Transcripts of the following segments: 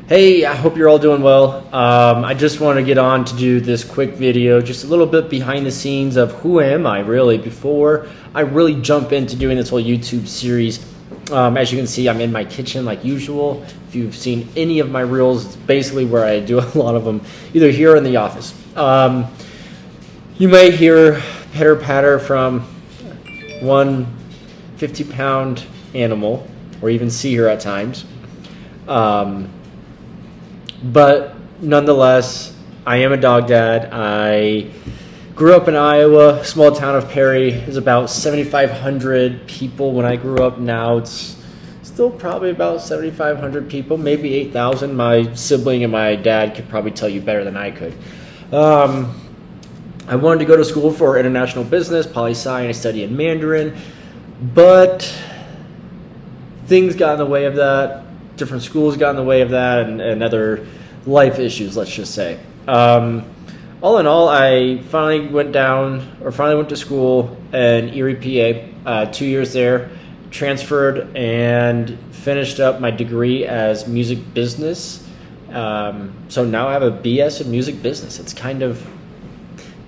Hey, I hope you're all doing well. I just want to get on to do this quick video, just a little bit behind the scenes of who am I really before I really jump into doing this whole YouTube series. As you can see, I'm in my kitchen like usual. If you've seen any of my reels, it's basically where I do a lot of them, either here or in the office. You might hear pitter patter from one 50-pound animal, or even see her at times. But nonetheless, I am a dog dad. I grew up in Iowa, small town of Perry. There's about 7,500 people when I grew up. Now it's still probably about 7,500 people, maybe 8,000. My sibling and my dad could probably tell you better than I could. I wanted to go to school for international business, poli-sci, and I studied Mandarin, but things got in the way of that. Different schools got in the way of that, and other life issues, let's just say. All in all, I finally went to school in Erie, PA, 2 years there, transferred and finished up my degree as music business. So now I have a BS in music business. It's kind of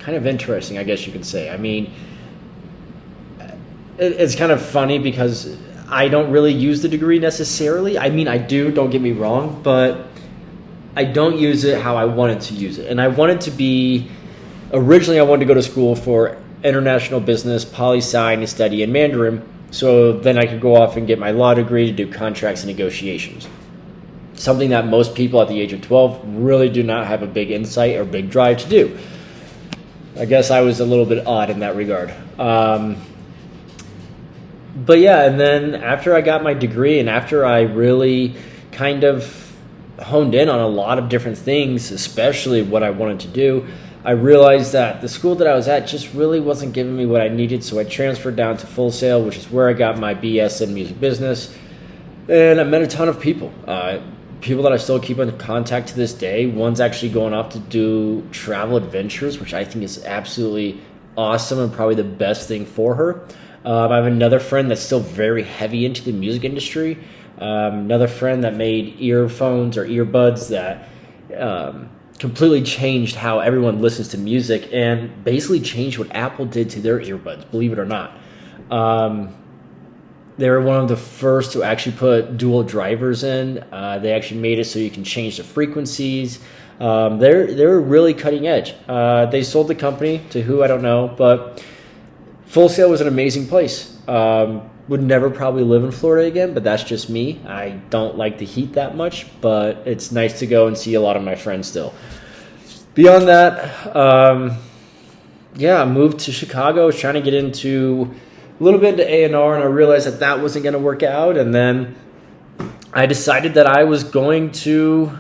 interesting, I guess you could say. I mean, it's kind of funny because I don't really use the degree necessarily. I mean, I do, don't get me wrong, but I don't use it how I wanted to use it. And originally I wanted to go to school for international business, poli-sci, and study in Mandarin, so then I could go off and get my law degree to do contracts and negotiations. Something that most people at the age of 12 really do not have a big insight or big drive to do. I guess I was a little bit odd in that regard. But yeah, and then after I got my degree and after I really kind of honed in on a lot of different things, especially what I wanted to do, I realized that the school that I was at just really wasn't giving me what I needed, so I transferred down to Full Sail, which is where I got my BS in music business, and I met a ton of people. People that I still keep in contact to this day. One's actually going off to do travel adventures, which I think is absolutely awesome and probably the best thing for her. I have another friend that's still very heavy into the music industry. Another friend that made earphones or earbuds that completely changed how everyone listens to music and basically changed what Apple did to their earbuds, believe it or not. They were one of the first to actually put dual drivers in. They actually made it so you can change the frequencies. They're really cutting edge. They sold the company to who, I don't know, but Full Sail was an amazing place. Would never probably live in Florida again, but that's just me. I don't like the heat that much, but it's nice to go and see a lot of my friends still. Beyond that, I moved to Chicago. I was trying to get into a little bit into A&R, and I realized that wasn't going to work out. And then I decided that I was going to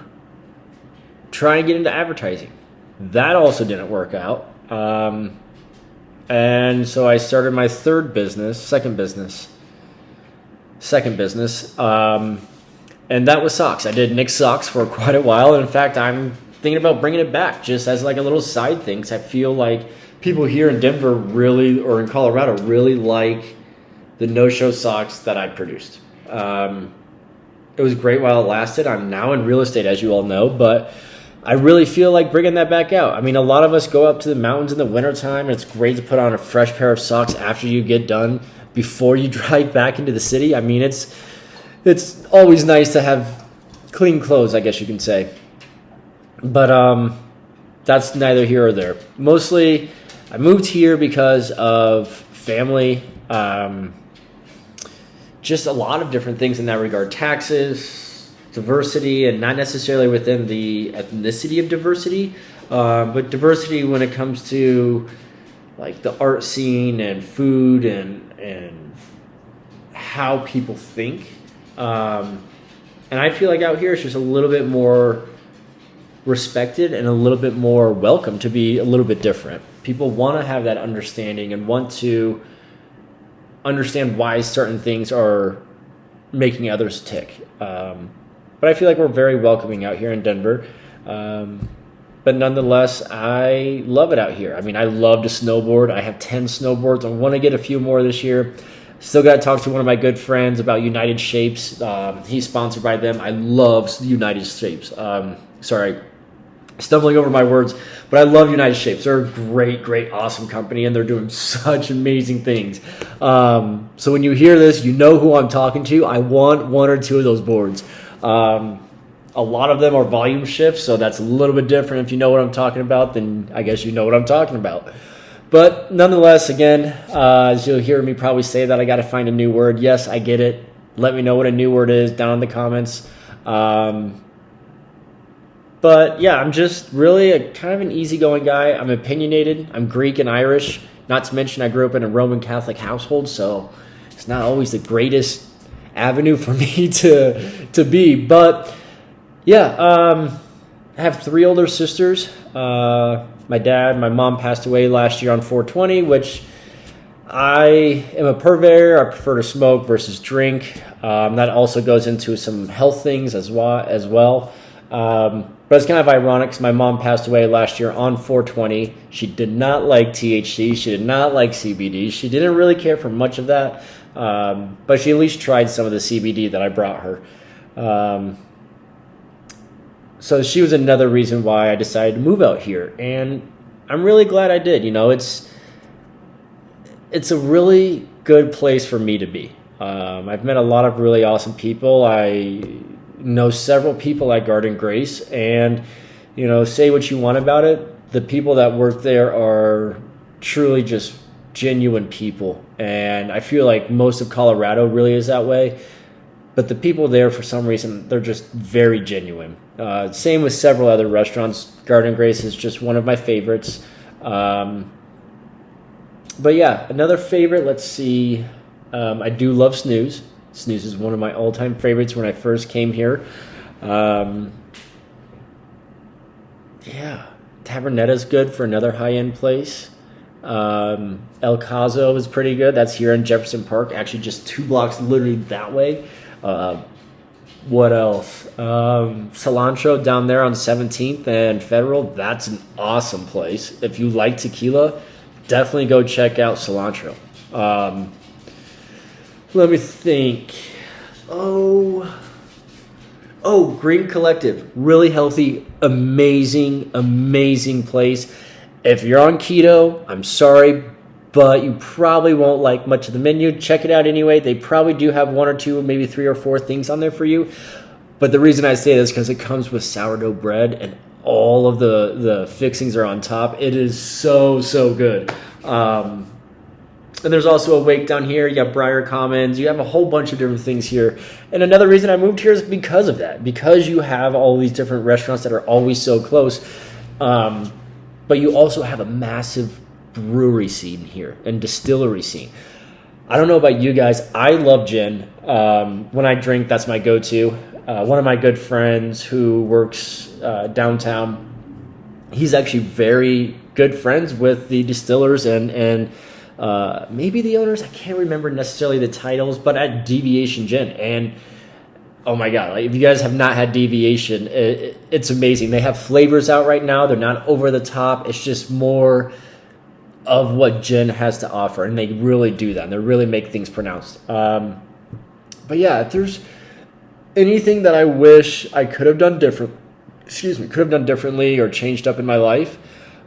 try and get into advertising. That also didn't work out. And so I started my second business, and that was socks. I did Nick Socks for quite a while, and in fact, I'm thinking about bringing it back just as like a little side thing, because I feel like people here in Denver or in Colorado really like the no-show socks that I produced. It was great while it lasted. I'm now in real estate, as you all know, but I really feel like bringing that back out. I mean, a lot of us go up to the mountains in the wintertime, and it's great to put on a fresh pair of socks after you get done before you drive back into the city. I mean, it's always nice to have clean clothes, I guess you can say. But that's neither here or there. Mostly, I moved here because of family, just a lot of different things in that regard. Taxes, diversity, and not necessarily within the ethnicity of diversity, but diversity when it comes to like the art scene and food and how people think. And I feel like out here it's just a little bit more respected and a little bit more welcome to be a little bit different. People want to have that understanding and want to understand why certain things are making others tick. But I feel like we're very welcoming out here in Denver. But nonetheless, I love it out here. I mean, I love to snowboard. I have 10 snowboards. I want to get a few more this year. Still got to talk to one of my good friends about United Shapes. He's sponsored by them. I love United Shapes. Sorry, stumbling over my words, but I love United Shapes. They're a great, awesome company, and they're doing such amazing things. So when you hear this, you know who I'm talking to. I want one or two of those boards. A lot of them are volume shifts, so that's a little bit different. If you know what I'm talking about, then I guess you know what I'm talking about. But nonetheless, again, as you'll hear me probably say that I got to find a new word. Yes, I get it. Let me know what a new word is down in the comments. But yeah, I'm just really a kind of an easygoing guy. I'm opinionated. I'm Greek and Irish. Not to mention I grew up in a Roman Catholic household, so it's not always the greatest avenue for me to be. But yeah, I have 3 older sisters. My my mom passed away last year on 4/20, which I am a purveyor. I prefer to smoke versus drink. That also goes into some health things as well. But it's kind of ironic because my mom passed away last year on 4/20. She did not like THC. She did not like CBD. She didn't really care for much of that. But she at least tried some of the CBD that I brought her. So she was another reason why I decided to move out here. And I'm really glad I did. You know, it's a really good place for me to be. I've met a lot of really awesome people. I know several people at Garden Grace, and you know, say what you want about it, the people that work there are truly just genuine people, and I feel like most of Colorado really is that way. But the people there, for some reason, they're just very genuine. Same with several other restaurants. Garden Grace is just one of my favorites. But yeah, another favorite, let's see. I do love Snooze. Snooze is one of my all-time favorites when I first came here. Yeah, Tabernetta's good for another high-end place. El Caso is pretty good. That's here in Jefferson Park, actually just 2 blocks literally that way. What else? Cilantro down there on 17th and Federal. That's an awesome place. If you like tequila, definitely go check out Cilantro. Let me think. Oh, Green Collective. Really healthy, amazing place. If you're on keto, I'm sorry, but you probably won't like much of the menu. Check it out anyway. They probably do have 1 or 2, maybe 3 or 4 things on there for you. But the reason I say this is because it comes with sourdough bread and all of the fixings are on top. It is so good. And there's also a wake down here. You got Briar Commons. You have a whole bunch of different things here. And another reason I moved here is because of that. Because you have all these different restaurants that are always so close. But you also have a massive brewery scene here and distillery scene. I don't know about you guys. I love gin. When I drink, that's my go-to. One of my good friends who works downtown, he's actually very good friends with the distillers and maybe the owners. I can't remember necessarily the titles, but at Deviation Gin. And oh my God, like if you guys have not had Deviation, it's amazing. They have flavors out right now. They're not over the top. It's just more of what gin has to offer, and they really do that, and they really make things pronounced. But yeah, if there's anything that I wish I could have done differently or changed up in my life,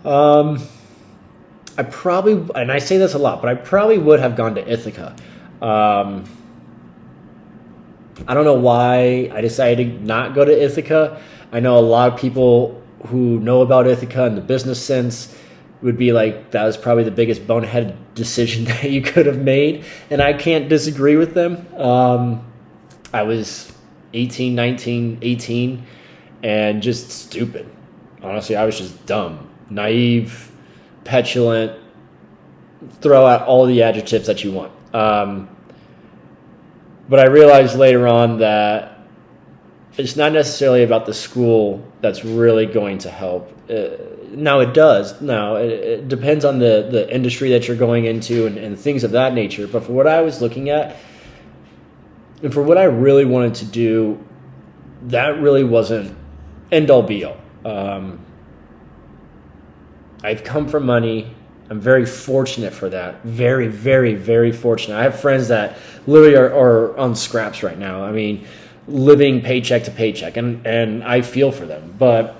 I probably, and I say this a lot, but I probably would have gone to Ithaca. I don't know why I decided to not go to Ithaca. I know a lot of people who know about Ithaca in the business sense would be like, that was probably the biggest bonehead decision that you could have made. And I can't disagree with them. I was 18, 19, 18, and just stupid. Honestly, I was just dumb, naive, petulant, throw out all the adjectives that you want. But I realized later on that it's not necessarily about the school that's really going to help. Now it does. Now it depends on the industry that you're going into and things of that nature. But for what I was looking at and for what I really wanted to do, that really wasn't end all be all. I've come from money. I'm very fortunate for that. Very, very, very fortunate. I have friends that literally are on scraps right now. I mean, living paycheck to paycheck, and I feel for them. But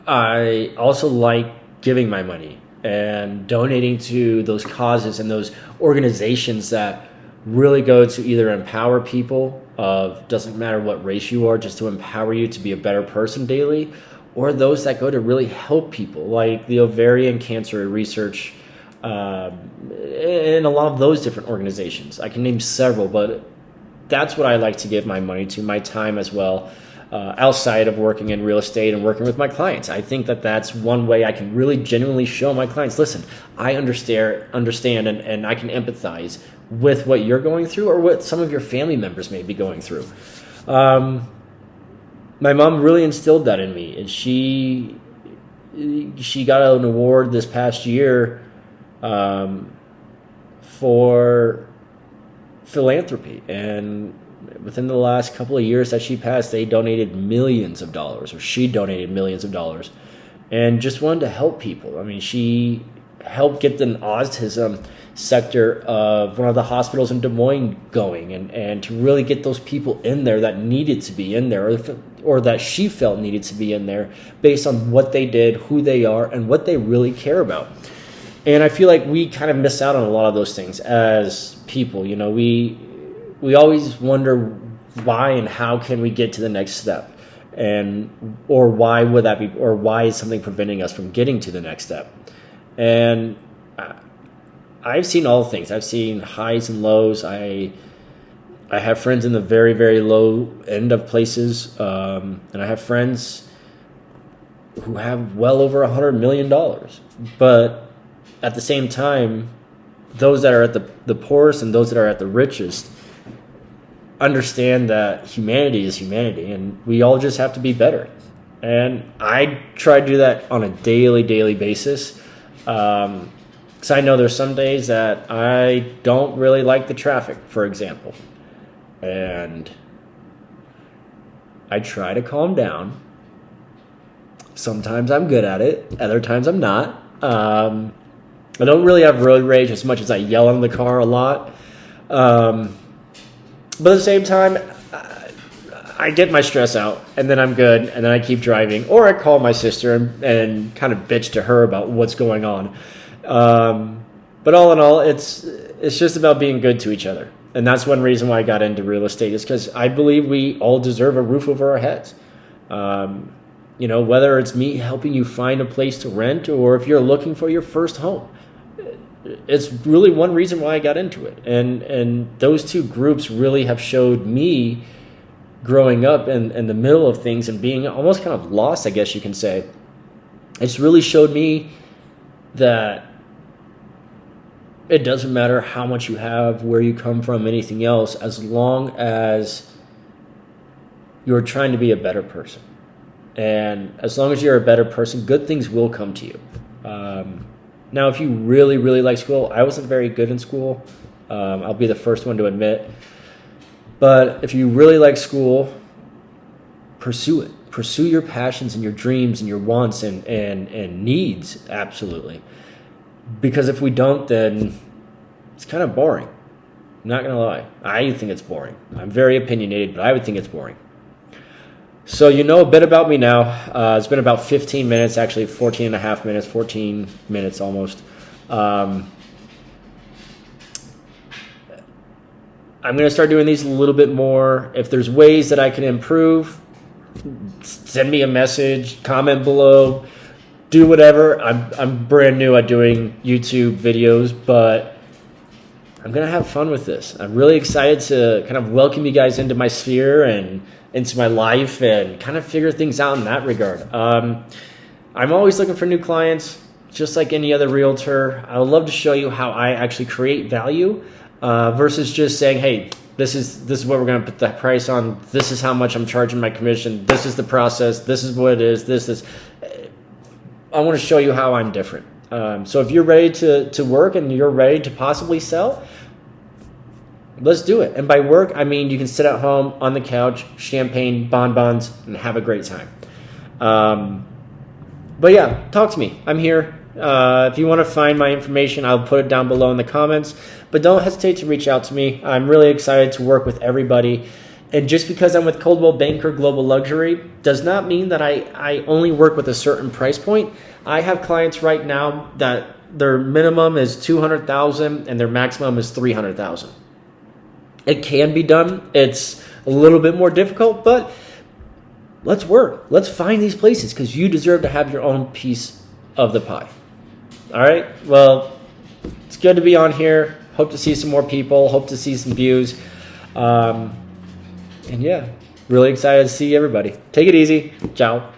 I also like giving my money and donating to those causes and those organizations that really go to either empower people of, doesn't matter what race you are, just to empower you to be a better person daily, or those that go to really help people, like the ovarian cancer research, and a lot of those different organizations. I can name several, but that's what I like to give my money to, my time as well, outside of working in real estate and working with my clients. I think that that's one way I can really genuinely show my clients, listen, I understand and I can empathize with what you're going through or what some of your family members may be going through. My mom really instilled that in me, and she got an award this past year for philanthropy, and within the last couple of years that she passed, they donated millions of dollars, or she donated millions of dollars, and just wanted to help people. I mean, she helped get the autism sector of one of the hospitals in Des Moines going, and to really get those people in there that needed to be in there, or that she felt needed to be in there based on what they did, who they are, and what they really care about. And I feel like we kind of miss out on a lot of those things as people. You know, we always wonder why and how can we get to the next step, or why would that be, or why is something preventing us from getting to the next step. And I've seen all things. I've seen highs and lows. I have friends in the very, very low end of places, and I have friends who have well over $100 million. But at the same time, those that are at the poorest and those that are at the richest understand that humanity is humanity, and we all just have to be better. And I try to do that on a daily basis. Because I know there's some days that I don't really like the traffic, for example. And I try to calm down. Sometimes I'm good at it. Other times I'm not. I don't really have road rage as much as I yell in the car a lot. But at the same time, I get my stress out, and then I'm good, and then I keep driving. Or I call my sister and kind of bitch to her about what's going on. But all in all, it's just about being good to each other. And that's one reason why I got into real estate, is because I believe we all deserve a roof over our heads. You know, whether it's me helping you find a place to rent, or if you're looking for your first home. It's really one reason why I got into it. And those two groups really have showed me, growing up in the middle of things and being almost kind of lost, I guess you can say. It's really showed me that it doesn't matter how much you have, where you come from, anything else, as long as you're trying to be a better person. And as long as you're a better person, good things will come to you. Now, if you really, really like school, I wasn't very good in school. I'll be the first one to admit. But if you really like school, pursue it. Pursue your passions and your dreams and your wants and needs, absolutely. Because if we don't, then it's kind of boring. I'm not going to lie. I think it's boring. I'm very opinionated, but I would think it's boring. So you know a bit about me now. It's been about 15 minutes, actually 14 and a half minutes, 14 minutes almost. I'm going to start doing these a little bit more. If there's ways that I can improve, send me a message, comment below, do whatever. I'm brand new at doing YouTube videos, but I'm going to have fun with this. I'm really excited to kind of welcome you guys into my sphere and into my life and kind of figure things out in that regard. I'm always looking for new clients, just like any other realtor. I would love to show you how I actually create value versus just saying, hey, this is what we're going to put the price on. This is how much I'm charging my commission. This is the process. This is what it is. This is. I want to show you how I'm different. So if you're ready to work and you're ready to possibly sell, let's do it. And by work, I mean you can sit at home on the couch, champagne, bonbons, and have a great time. But yeah, talk to me. I'm here. If you want to find my information, I'll put it down below in the comments. But don't hesitate to reach out to me. I'm really excited to work with everybody. And just because I'm with Coldwell Banker Global Luxury does not mean that I only work with a certain price point. I have clients right now that their minimum is $200,000 and their maximum is $300,000. It can be done. It's a little bit more difficult, but let's work. Let's find these places because you deserve to have your own piece of the pie. All right. Well, it's good to be on here. Hope to see some more people. Hope to see some views. And yeah, really excited to see everybody. Take it easy. Ciao.